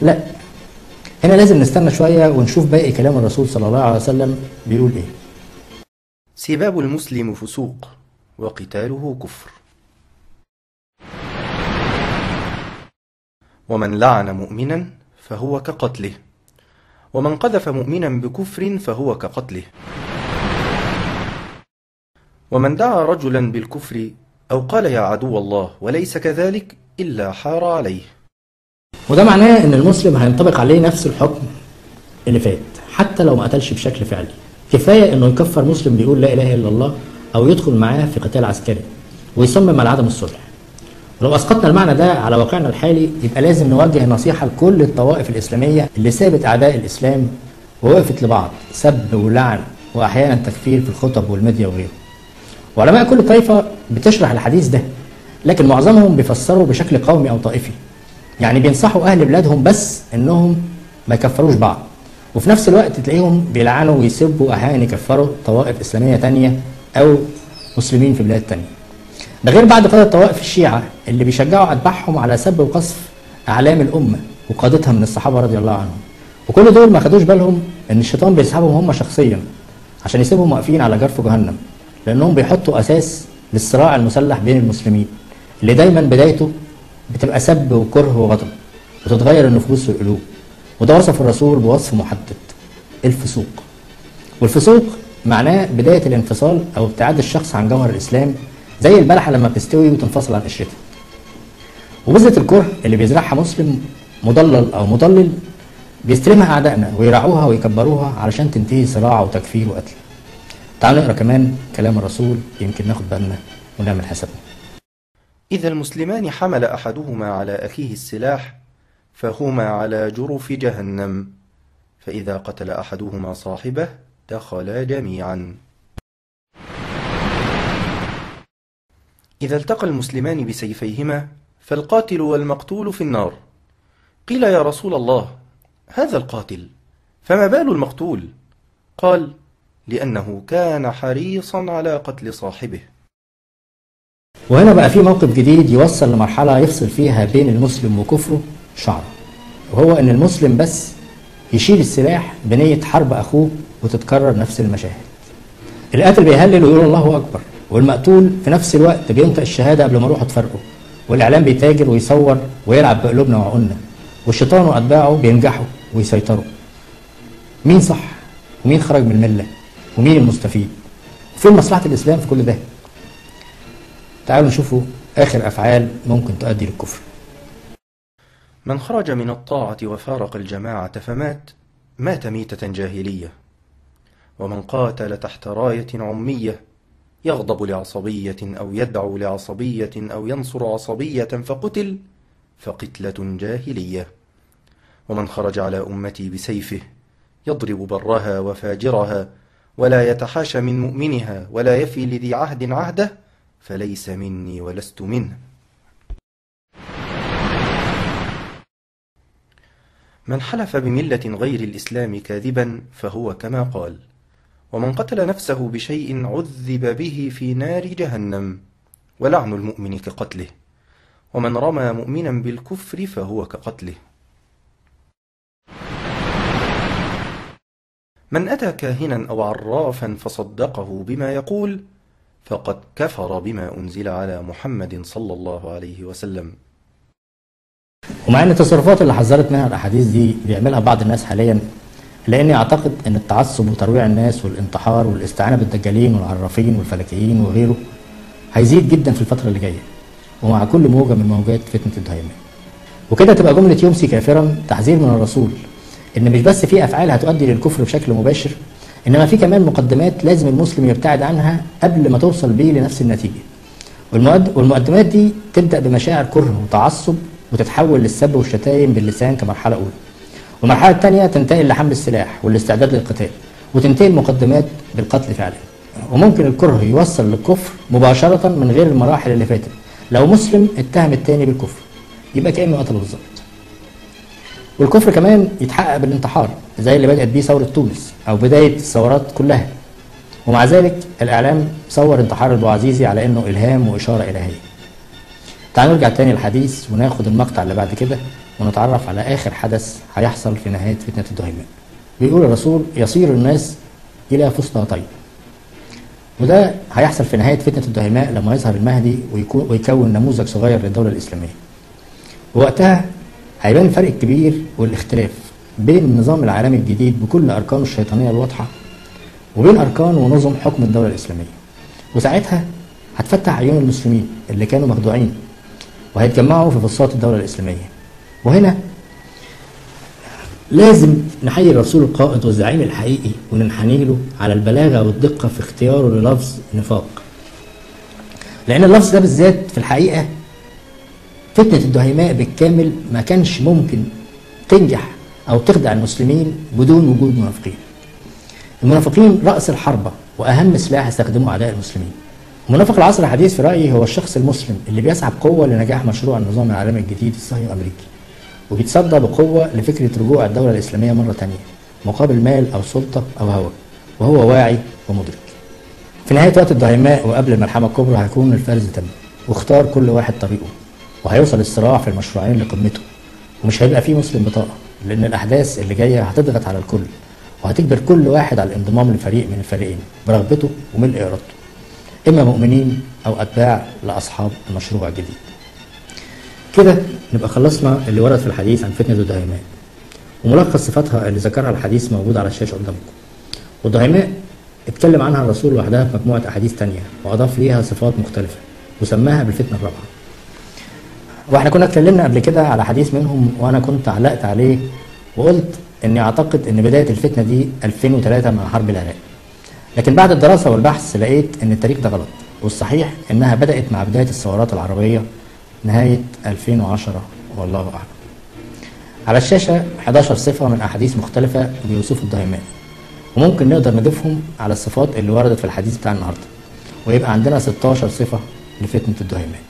لا، هنا لازم نستنى شوية ونشوف باقي كلام الرسول صلى الله عليه وسلم بيقول ايه. سباب المسلم فسوق وقتاله كفر، ومن لعن مؤمنا فهو كقتله، ومن قذف مؤمنا بكفر فهو كقتله، ومن دعا رجلا بالكفر أو قال يا عدو الله وليس كذلك إلا حار عليه. وده معناه ان المسلم هينطبق عليه نفس الحكم اللي فات حتى لو ما قتلش بشكل فعلي. كفاية انه يكفر مسلم بيقول لا اله الا الله او يدخل معاه في قتال عسكري ويصمم على عدم الصلح. ولو اسقطنا المعنى ده على واقعنا الحالي يبقى لازم نوجه نصيحة لكل الطوائف الاسلامية اللي سابت اعداء الاسلام ووقفت لبعض سب ولعن واحيانا تكفير في الخطب والميديا وغيره. وعلماء كل طائفة بتشرح الحديث ده، لكن معظمهم بيفسروا بشكل قومي او طائفي، يعني بينصحوا اهل بلادهم بس انهم ما يكفروش بعض، وفي نفس الوقت تلاقيهم بيلعنوا ويسبوا احيانا يكفروا طوائف اسلاميه تانية او مسلمين في بلاد تانية. ده غير بعض قادة طوائف الشيعة اللي بيشجعوا اتباعهم على سب وقذف اعلام الامه وقادتها من الصحابه رضي الله عنهم. وكل دول ما خدوش بالهم ان الشيطان بيسحبهم هم شخصيا عشان يسيبهم واقفين على جرف جهنم، لانهم بيحطوا اساس للصراع المسلح بين المسلمين اللي دايما بدايته بتبقى سب وكره وغضب وتتغير النفوس والقلوب. وده وصف الرسول بوصف محدد: الفسوق. والفسوق معناه بداية الانفصال أو ابتعاد الشخص عن جوهر الإسلام، زي البلحة لما بتستوي وتنفصل عن قشرتها. وبذرة الكره اللي بيزرعها مسلم مضلل أو مضلل بيستلمها أعدائنا ويرعوها ويكبروها علشان تنتهي صراع وتكفير وقتل. تعالوا نقرأ كمان كلام الرسول يمكن ناخد بالنا ونعمل حسابنا. إذا المسلمان حمل أحدهما على أخيه السلاح فهما على جرف جهنم، فإذا قتل أحدهما صاحبه دخلا جميعا. إذا التقى المسلمان بسيفيهما فالقاتل والمقتول في النار. قيل يا رسول الله هذا القاتل فما بال المقتول؟ قال لأنه كان حريصا على قتل صاحبه. وهنا بقى في موقف جديد يوصل لمرحلة يفصل فيها بين المسلم وكفره شعرة، وهو ان المسلم بس يشيل السلاح بنية حرب اخوه وتتكرر نفس المشاهد. القاتل بيهلل ويقول الله اكبر، والمقتول في نفس الوقت بينطق الشهادة قبل ما روحه تفرقه، والاعلام بيتاجر ويصور ويلعب بقلوبنا وعقولنا، والشيطان واتباعه بينجحوا ويسيطروا. مين صح ومين خرج من الملة ومين المستفيد؟ وفين مصلحة الاسلام في كل ده؟ تعالوا نشوفوا آخر أفعال ممكن تؤدي للكفر. من خرج من الطاعة وفارق الجماعة فمات مات ميتة جاهلية، ومن قاتل تحت راية عمية يغضب لعصبية أو يدعو لعصبية أو ينصر عصبية فقتل فقتلة جاهلية، ومن خرج على أمتي بسيفه يضرب برها وفاجرها ولا يتحاشى من مؤمنها ولا يفي لذي عهد عهده فليس مني ولست منه. من حلف بملة غير الإسلام كاذبا فهو كما قال، ومن قتل نفسه بشيء عذب به في نار جهنم، ولعن المؤمن كقتله، ومن رمى مؤمنا بالكفر فهو كقتله. من أتى كاهنا أو عرافا فصدقه بما يقول فقد كفر بما أنزل على محمد صلى الله عليه وسلم. ومع ان التصرفات اللي حذرت منها الاحاديث دي بيعملها بعض الناس حاليا، لاني اعتقد ان التعصب وترويع الناس والانتحار والاستعانه بالدجالين والعرافين والفلكيين وغيره هيزيد جدا في الفتره اللي جايه، ومع كل موجه من موجات فتنه الدهيمه. وكده تبقى جمله يمسي كافرا تحذير من الرسول ان مش بس في افعال هتؤدي للكفر بشكل مباشر، انما في كمان مقدمات لازم المسلم يبتعد عنها قبل ما توصل بيه لنفس النتيجه. والمقدمات دي تبدا بمشاعر كره وتعصب وتتحول للسب والشتايم باللسان كمرحله اولى. والمرحله الثانيه تنتقل لحمل السلاح والاستعداد للقتال، وتنتهي المقدمات بالقتل فعلا. وممكن الكره يوصل للكفر مباشره من غير المراحل اللي فاتت. لو مسلم اتهم الثاني بالكفر يبقى كانه قتله بالظبط. والكفر كمان يتحقق بالانتحار زي اللي بدأت بيه ثورة تونس أو بداية الثورات كلها، ومع ذلك الإعلام صور انتحار البوعزيزي على إنه إلهام وإشارة إلهية. تعالوا نرجع تاني للحديث وناخد المقطع اللي بعد كده ونتعرف على آخر حدث هيحصل في نهاية فتنة الدهيماء. بيقول الرسول: يصير الناس إلى فسطاطين. وده هيحصل في نهاية فتنة الدهيماء لما يظهر المهدي ويكون نموذج صغير للدولة الإسلامية. ووقتها هيبان الفرق الكبير والاختلاف بين النظام العالمي الجديد بكل أركانه الشيطانية الواضحة وبين أركان ونظم حكم الدولة الإسلامية. وساعتها هتفتح عيون المسلمين اللي كانوا مخدوعين وهيتجمعوا في فسطاط الدولة الإسلامية. وهنا لازم نحيي الرسول القائد والزعيم الحقيقي وننحني له على البلاغة والدقة في اختياره للفظ نفاق، لأن اللفظ ده بالذات في الحقيقة فتنة الدهيماء بالكامل ما كانش ممكن تنجح أو تخدع المسلمين بدون وجود منافقين. المنافقين رأس الحربة وأهم سلاح استخدمه أعداء المسلمين. منافق العصر الحديث في رأيي هو الشخص المسلم اللي بيسعى بقوة لنجاح مشروع النظام العالمي الجديد الصهيوني الأمريكي، وبيتصدى بقوة لفكرة رجوع الدولة الإسلامية مرة تانية مقابل مال أو سلطة أو هوى، وهو واعي ومدرك. في نهاية وقت الدهيماء وقبل الملحمة الكبرى هيكون الفرز تم، واختار كل واحد طريقه، وهيوصل الصراع في المشروعين لقمته، ومش هيبقى فيه مسلم بطاقة، لأن الأحداث اللي جاية هتضغط على الكل وهتجبر كل واحد على الانضمام لفريق من الفريقين برغبته وملء إرادته، إما مؤمنين أو أتباع لأصحاب المشروع الجديد. كده نبقى خلصنا اللي ورد في الحديث عن فتنة الدهيماء، وملخص صفاتها اللي ذكرها الحديث موجود على الشاشة قدامكم. والدهيماء اتكلم عنها الرسول لوحدها في مجموعة أحاديث تانية وأضاف ليها صفات مختلفة وسماها بالفتنة الرابعة. واحنا كنا اتكلمنا قبل كده على حديث منهم وأنا كنت علقت عليه وقلت إني أعتقد إن بداية الفتنة دي 2003 مع حرب العراق، لكن بعد الدراسة والبحث لقيت إن التاريخ ده غلط، والصحيح إنها بدأت مع بداية الثورات العربية نهاية 2010 والله أعلم. على الشاشة 11 صفة من أحاديث مختلفة بيوصفوا الدهيماء، وممكن نقدر نضيفهم على الصفات اللي وردت في الحديث بتاع النهاردة، ويبقى عندنا 16 صفة لفتنة الدهيماء.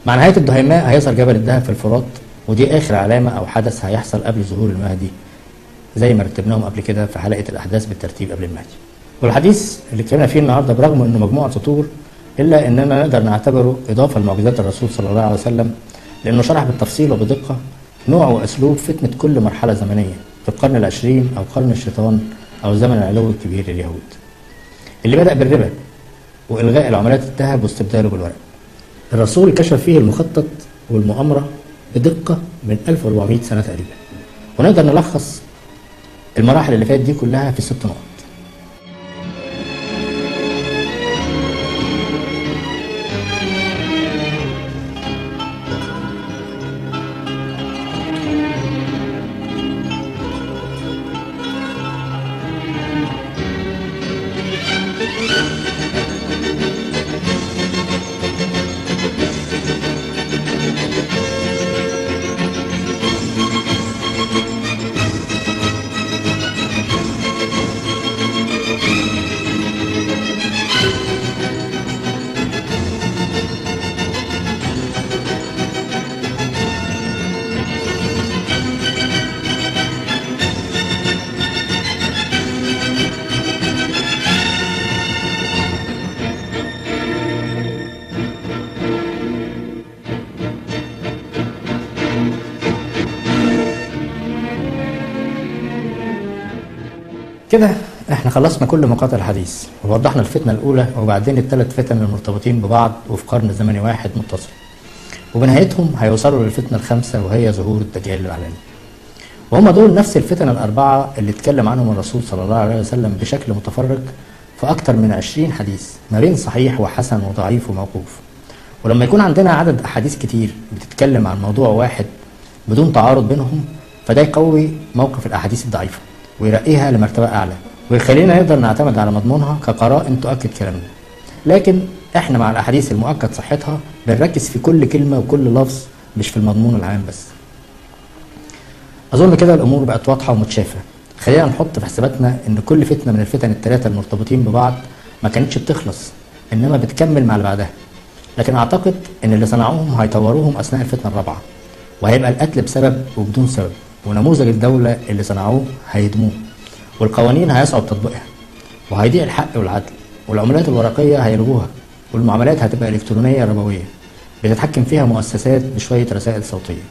مع نهاية الدهيماء هيظهر جبل الذهب في الفرات، ودي آخر علامة أو حدث هيحصل قبل ظهور المهدي زي ما رتبناهم قبل كده في حلقة الأحداث بالترتيب قبل المهدي. والحديث اللي اتكلمنا فيه النهارده برغم إنه مجموعة سطور إلا إننا نقدر نعتبره إضافة لمعجزات الرسول صلى الله عليه وسلم، لأنه شرح بالتفصيل وبدقة نوع وأسلوب فتنة كل مرحلة زمنية في القرن العشرين أو قرن الشيطان أو زمن العلو الكبير لليهود، اللي بدأ بالربا وإلغاء العملات الذهب واستبداله بالورق. الرسول كشف فيه المخطط والمؤامرة بدقة من 1400 سنة تقريبا، ونقدر نلخص المراحل اللي فاتت دي كلها في 6 نقط. كده احنا خلصنا كل مقاطع الحديث ووضحنا الفتنة الأولى وبعدين ال3 فتن المرتبطين ببعض وفي قرن زمني واحد متصل، وبنهايتهم هيوصلوا للفتنة الخامسة وهي ظهور الدجال العلني. وهم دول نفس الفتن الأربعة اللي اتكلم عنهم الرسول صلى الله عليه وسلم بشكل متفرق في أكتر من 20 حديث ما بين صحيح وحسن وضعيف وموقوف. ولما يكون عندنا عدد أحاديث كتير بتتكلم عن موضوع واحد بدون تعارض بينهم، فده يقوي موقف الأحاديث الضعيفة ويرقيها لمرتبة أعلى ويخلينا نقدر نعتمد على مضمونها كقرائن تؤكد كلامنا. لكن احنا مع الأحاديث المؤكد صحتها بنركز في كل كلمة وكل لفظ مش في المضمون العام بس. أظن كده الأمور بقت واضحة ومتشافة. خلينا نحط في حساباتنا إن كل فتنة من الفتن ال3 المرتبطين ببعض ما كانتش بتخلص، إنما بتكمل مع اللي بعدها. لكن أعتقد إن اللي صنعوهم هيطوروهم أثناء الفتنة الرابعة، وهيبقى القتل بسبب وبدون سبب، ونموذج الدولة اللي صنعوه هيدموه، والقوانين هيصعب تطبيقها، وهيضيع الحق والعدل، والعملات الورقية هيلغوها، والمعاملات هتبقى إلكترونية ربوية بتتحكم فيها مؤسسات بشوية رسائل صوتية،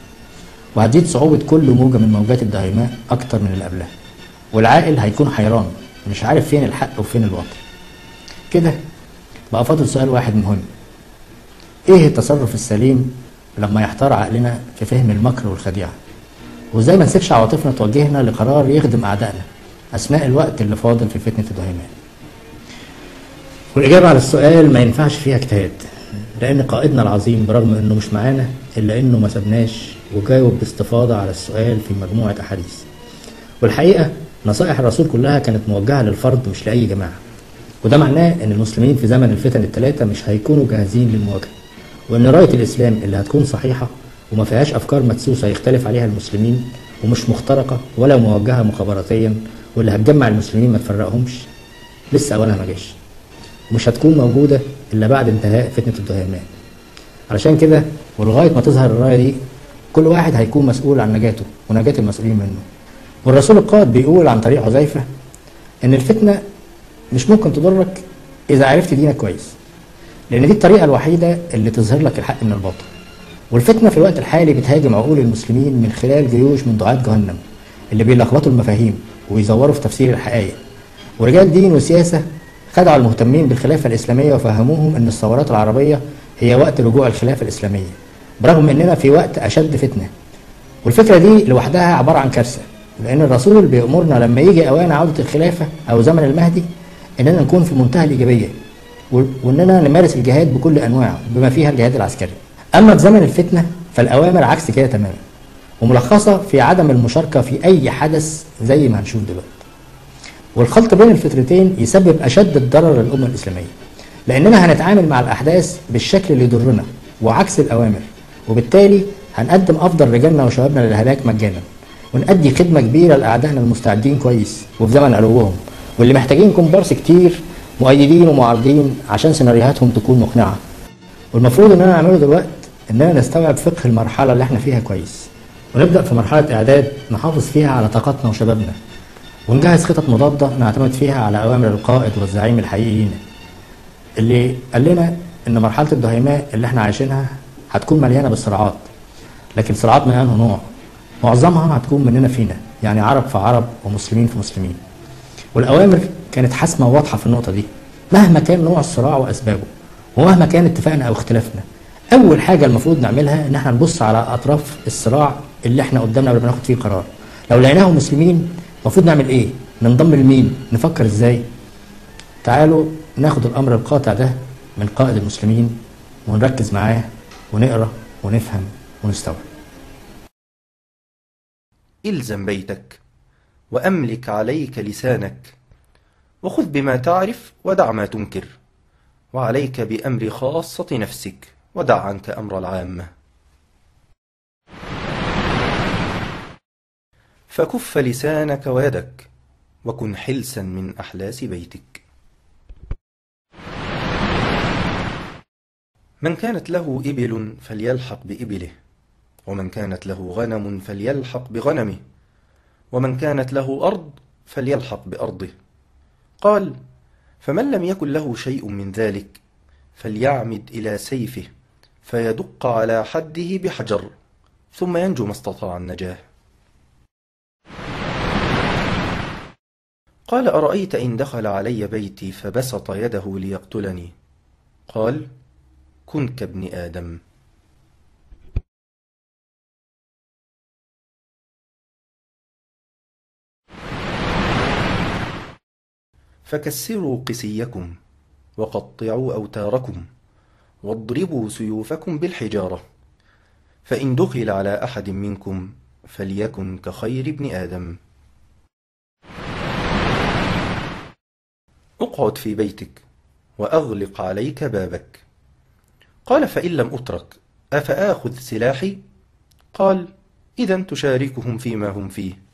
وهتزيد صعوبة كل موجة من موجات الدهيماء أكتر من اللي قبلها، والعاقل هيكون حيران مش عارف فين الحق وفين الباطل. كده بقى فاضل سؤال واحد مهم: إيه التصرف السليم لما يحتار عقلنا في فهم المكر والخديعة؟ وإزاي ما نسيبش عواطفنا توجهنا لقرار يخدم أعدائنا أثناء الوقت اللي فاضل في فتنة الدهيماء؟ والإجابة على السؤال ما ينفعش فيها اجتهاد، لأن قائدنا العظيم برغم إنه مش معانا إلا إنه ما سابناش وجاوب باستفاضة على السؤال في مجموعة أحاديث. والحقيقة نصائح الرسول كلها كانت موجهة للفرد مش لأي جماعة، وده معناه إن المسلمين في زمن الفتن الثلاثة مش هيكونوا جاهزين للمواجهة، وإن راية الإسلام اللي هتكون صحيحة وما فيهاش أفكار مدسوسة يختلف عليها المسلمين، ومش مخترقة ولا موجهة مخابراتيا، واللي هتجمع المسلمين ما تفرقهمش، لسه أولها ما جاش، ومش هتكون موجودة إلا بعد انتهاء فتنة الدهيماء. علشان كده ولغاية ما تظهر الراية دي، كل واحد هيكون مسؤول عن نجاته ونجاة المسؤولين منه. والرسول القائد بيقول عن طريق حذيفة إن الفتنة مش ممكن تضرك إذا عرفت دينك كويس، لأن دي الطريقة الوحيدة اللي تظهر لك الحق من الباطل. والفتنة في الوقت الحالي بتهاجم عقول المسلمين من خلال جيوش من دعاة جهنم اللي بيلخبطوا المفاهيم ويزوروا في تفسير الحقائق، ورجال دين وسياسة خدعوا المهتمين بالخلافة الإسلامية وفهموهم إن الثورات العربية هي وقت رجوع الخلافة الإسلامية، برغم إننا في وقت أشد فتنة. والفكرة دي لوحدها عبارة عن كارثة، لأن الرسول بيأمرنا لما يجي أوان عودة الخلافة أو زمن المهدي إننا نكون في منتهى الإيجابية، وإننا نمارس الجهاد بكل أنواعه بما فيها الجهاد العسكري. أما في زمن الفتنة فالأوامر عكس كده تماما، وملخصة في عدم المشاركة في أي حدث زي ما هنشوف دلوقتي. والخلط بين الفترتين يسبب أشد الضرر للأمة الإسلامية، لأننا هنتعامل مع الأحداث بالشكل اللي يضرنا وعكس الأوامر، وبالتالي هنقدم أفضل رجالنا وشبابنا للهلاك مجانا، ونأدي خدمة كبيرة لأعدائنا المستعدين كويس وفي زمن علوهم، واللي محتاجين كومبارس كتير مؤيدين ومعارضين عشان سيناريوهاتهم تكون مقنعة. والمفروض إننا نعمله دلوقتي إننا نستوعب فقه المرحلة اللي احنا فيها كويس، ونبدأ في مرحلة إعداد نحافظ فيها على طاقتنا وشبابنا، ونجهز خطط مضادة نعتمد فيها على أوامر القائد والزعيم الحقيقي لينا، اللي قال لنا إن مرحلة الدهيماء اللي احنا عايشينها هتكون مليانة بالصراعات، لكن صراعات من أنه نوع؟ معظمها هتكون مننا فينا، يعني عرب في عرب ومسلمين في مسلمين. والأوامر كانت حاسمة وواضحة في النقطة دي، مهما كان نوع الصراع وأسبابه، ومهما كان اتفاقنا أو اختلافنا. أول حاجة المفروض نعملها إن احنا نبص على أطراف الصراع اللي احنا قدامنا قبل ما ناخد فيه قرار. لو لقيناهم مسلمين المفروض نعمل إيه؟ ننضم لمين؟ نفكر إزاي؟ تعالوا ناخد الأمر القاطع ده من قائد المسلمين ونركز معاه ونقرأ ونفهم ونستوعب. إلزم بيتك وأملك عليك لسانك، وخذ بما تعرف ودع ما تنكر، وعليك بأمر خاصة نفسك ودع عنك أمر العامة. فكف لسانك ويدك وكن حلسا من أحلاس بيتك. من كانت له إبل فليلحق بإبله، ومن كانت له غنم فليلحق بغنمه، ومن كانت له أرض فليلحق بأرضه. قال: فمن لم يكن له شيء من ذلك فليعمد إلى سيفه فيدق على حده بحجر، ثم ينجو ما استطاع النجاه. قال: أرأيت إن دخل علي بيتي فبسط يده ليقتلني؟ قال: كن كابن آدم. فكسروا قسيكم وقطعوا أوتاركم واضربوا سيوفكم بالحجارة، فإن دخل على أحد منكم فليكن كخير ابن آدم. اقعد في بيتك وأغلق عليك بابك. قال: فإن لم أترك أفآخذ سلاحي؟ قال: إذن تشاركهم فيما هم فيه.